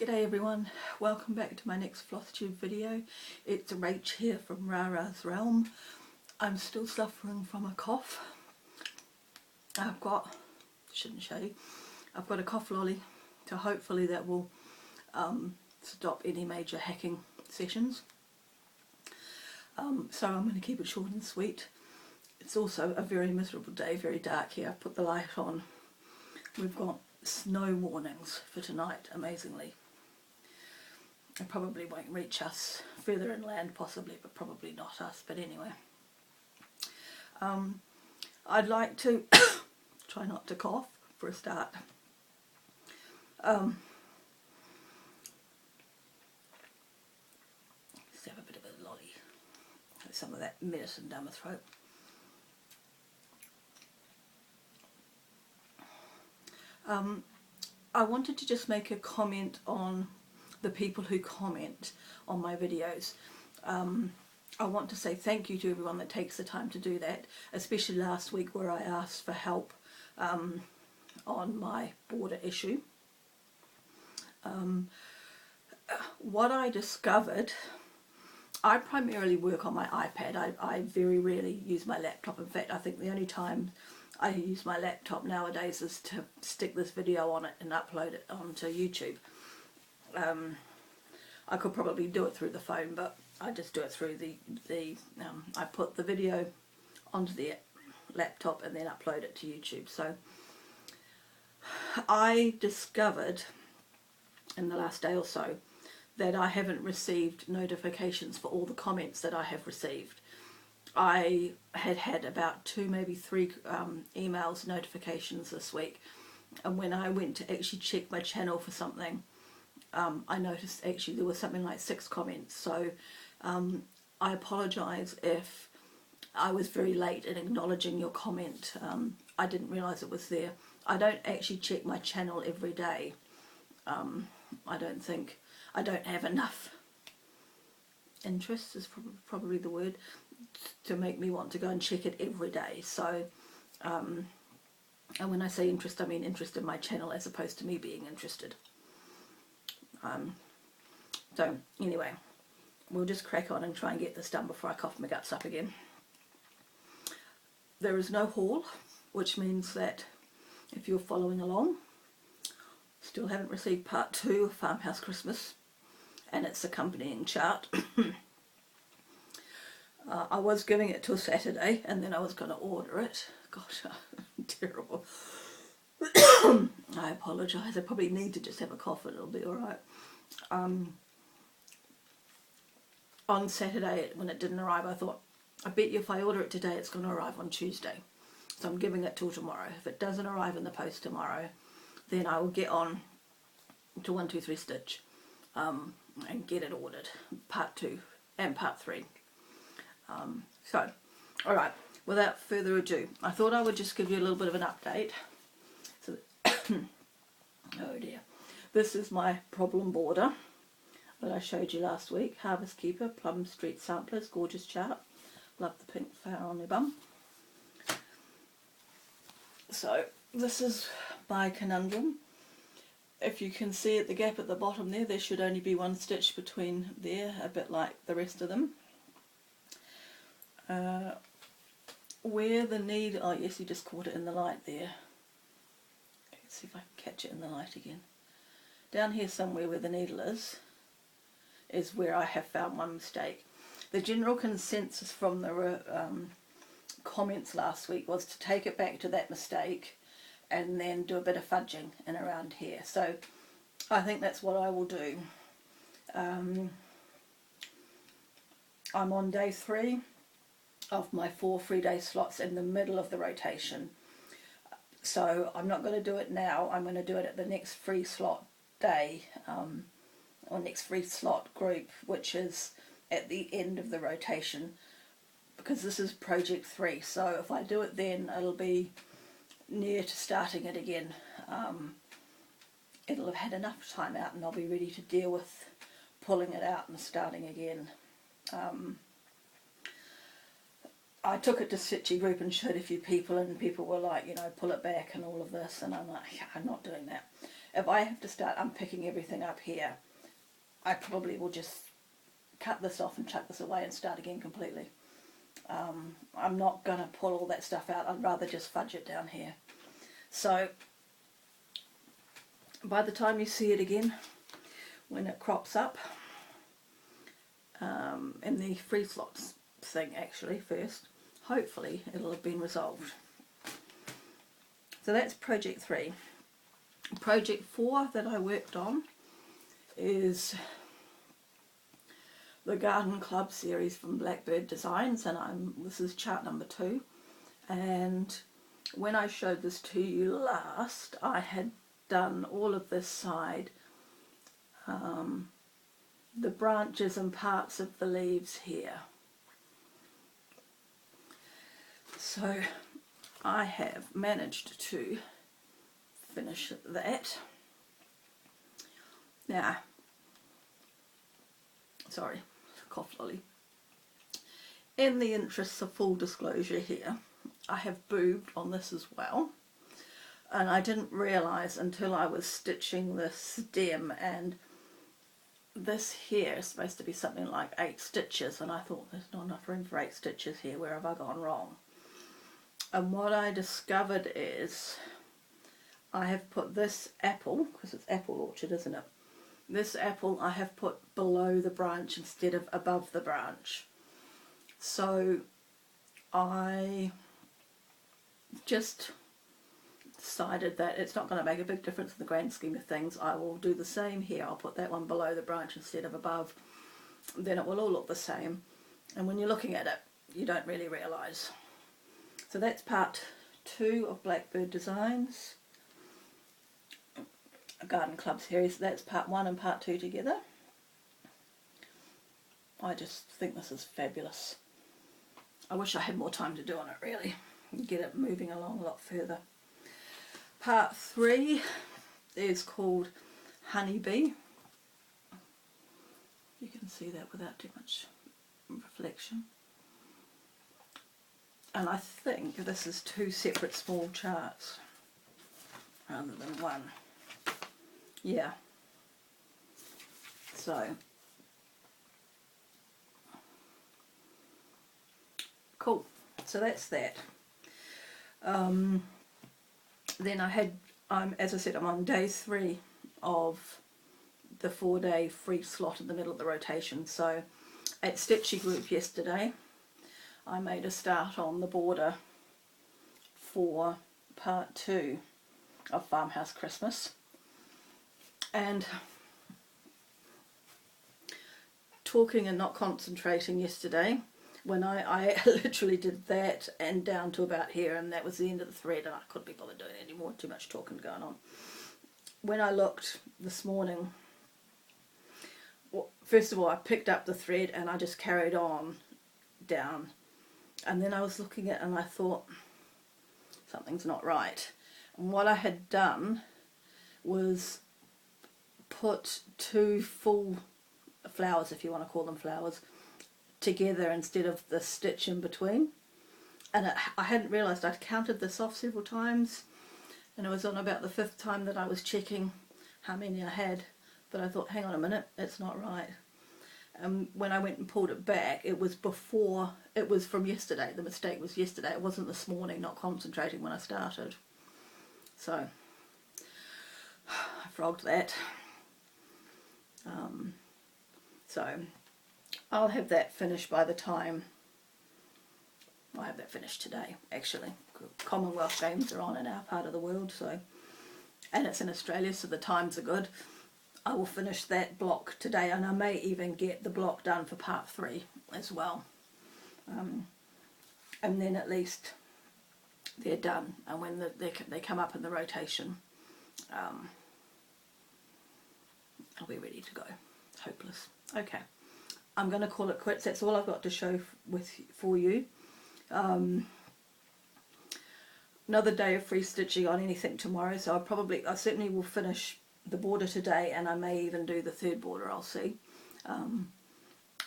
G'day everyone, welcome back to my next Flosstube video. It's Rach here from Rara's Realm. I'm still suffering from a cough. I've got a cough lolly, so hopefully that will stop any major hacking sessions. So I'm going to keep it short and sweet. It's also a very miserable day, very dark here. I've put the light on. We've got snow warnings for tonight, amazingly. It probably won't reach us further inland possibly, but probably not us, but anyway. I'd like to try not to cough for a start. Let's have a bit of a lolly. Some of that medicine down my throat. I wanted to just make a comment on the people who comment on my videos. I want to say thank you to everyone that takes the time to do that, especially last week where I asked for help on my border issue. What I discovered, I primarily work on my iPad. I very rarely use my laptop. In fact, I think the only time I use my laptop nowadays is to stick this video on it and upload it onto YouTube. I could probably do it through the phone, but I just do it through I put the video onto the laptop and then upload it to YouTube. So I discovered in the last day or so that I haven't received notifications for all the comments that I have received. I had about 2, maybe 3 emails notifications this week, and when I went to actually check my channel for something, I noticed actually there was something like 6 comments. So I apologise if I was very late in acknowledging your comment. I didn't realise it was there. I don't actually check my channel every day. I don't have enough interest is probably the word to make me want to go and check it every day. So and when I say interest, I mean interest in my channel as opposed to me being interested. So anyway, we'll just crack on and try and get this done before I cough my guts up again. There is no haul, which means that if you're following along, still haven't received part 2 of Farmhouse Christmas and its accompanying chart. I was giving it till Saturday and then I was going to order it. Gosh, terrible. I apologise. I probably need to just have a cough and it'll be alright. On Saturday when it didn't arrive, I thought, I bet you if I order it today it's going to arrive on Tuesday. So I'm giving it till tomorrow. If it doesn't arrive in the post tomorrow, then I will get on to 123 Stitch and get it ordered, part 2 and part 3. So, alright, without further ado, I thought I would just give you a little bit of an update. So, oh dear. This is my problem border that I showed you last week. Harvest Keeper, Plum Street Samplers, gorgeous chart. Love the pink flower on their bum. So, this is my conundrum. If you can see at the gap at the bottom there should only be 1 stitch between there, a bit like the rest of them. Where the needle, oh yes, you just caught it in the light there. Let's see if I can catch it in the light again. Down here somewhere where the needle is where I have found one mistake. The general consensus from the comments last week was to take it back to that mistake and then do a bit of fudging in around here. So I think that's what I will do. I'm on day 3 of my 4 free day slots in the middle of the rotation. So I'm not going to do it now. I'm going to do it at the next free slot day, or next free slot group, which is at the end of the rotation, because this is project 3. So if I do it then, it'll be near to starting it again. It'll have had enough time out and I'll be ready to deal with pulling it out and starting again. I took it to Stitchy Group and showed a few people, and people were like, you know, pull it back and all of this, and I'm like, yeah, I'm not doing that. If I have to start unpicking everything up here, I probably will just cut this off and chuck this away and start again completely. I'm not going to pull all that stuff out. I'd rather just fudge it down here. So by the time you see it again, when it crops up, in the free slots thing actually first, hopefully it'll have been resolved. So that's project 3. Project 4 that I worked on is the Garden Club series from Blackbird Designs, and this is chart number 2. And when I showed this to you last, I had done all of this side, the branches and parts of the leaves here. So I have managed to finish that. Now, sorry, cough lolly. In the interests of full disclosure here, I have boobed on this as well, and I didn't realise until I was stitching the stem, and this here is supposed to be something like 8 stitches, and I thought there's not enough room for 8 stitches here, where have I gone wrong? And what I discovered is I have put this apple, because it's apple orchard, isn't it? This apple I have put below the branch instead of above the branch. So I just decided that it's not going to make a big difference in the grand scheme of things. I will do the same here. I'll put that one below the branch instead of above. Then it will all look the same. And when you're looking at it, you don't really realise. So that's part 2 of Blackbird Designs, a Garden Club series. That's part 1 and part 2 together. I just think this is fabulous. I wish I had more time to do on it, really, and get it moving along a lot further. Part 3 is called Honeybee. You can see that without too much reflection. And I think this is 2 separate small charts rather than one. Yeah. So, cool. So that's that. Then as I said, I'm on day 3 of the 4-day free slot in the middle of the rotation. So at Stitchy Group yesterday, I made a start on the border for part 2 of Farmhouse Christmas, and talking and not concentrating yesterday, when I literally did that and down to about here, and that was the end of the thread, and I couldn't be bothered doing it anymore, too much talking going on. When I looked this morning, well, first of all I picked up the thread and I just carried on down. And then I was looking at it and I thought, something's not right. And what I had done was put 2 full flowers, if you want to call them flowers, together instead of the stitch in between. And I hadn't realised, I'd counted this off several times, and it was on about the 5th time that I was checking how many I had. But I thought, hang on a minute, it's not right. When I went and pulled it back, it was from yesterday. The mistake was yesterday. It wasn't this morning, not concentrating when I started. So I frogged that. So I'll have that finished by the time, I'll have that finished today, actually. Commonwealth Games are on in our part of the world, so, and it's in Australia, so the times are good. I will finish that block today, and I may even get the block done for part 3 as well. And then at least they're done, and when they come up in the rotation, I'll be ready to go. Hopeless. Okay, I'm going to call it quits. That's all I've got to show for you. Another day of free stitching on anything tomorrow, so I certainly will finish the border today, and I may even do the 3rd border, I'll see. And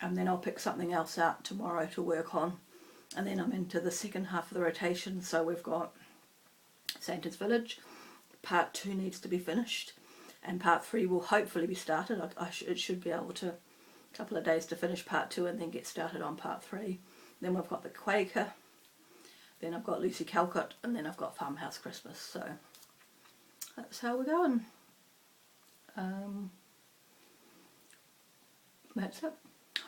then I'll pick something else out tomorrow to work on. and then I'm into the second half of the rotation. So we've got Santa's Village. Part 2 needs to be finished, and Part 3 will hopefully be started. It should be able to, a couple of days to finish Part 2 and then get started on Part 3. Then we've got the Quaker, then I've got Lucy Calcott, and then I've got Farmhouse Christmas. So that's how we're going. That's it.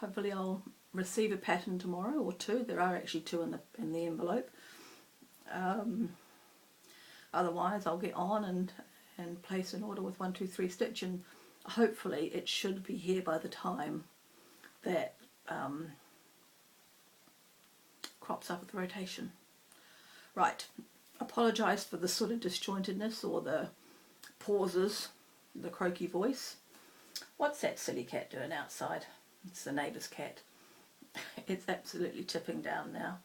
Hopefully I'll receive a pattern tomorrow, or 2. There are actually 2 in the envelope. Otherwise I'll get on and place an order with 1, 2, 3 Stitch, and hopefully it should be here by the time that crops up with the rotation. Right, apologise for the sort of disjointedness or the pauses, the croaky voice. What's that silly cat doing outside? It's the neighbour's cat. It's absolutely tipping down now.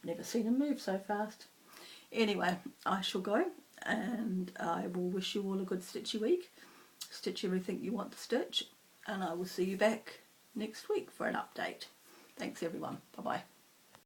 Never seen him move so fast. Anyway, I shall go, and I will wish you all a good stitchy week. Stitch everything you want to stitch, and I will see you back next week for an update. Thanks everyone. Bye bye.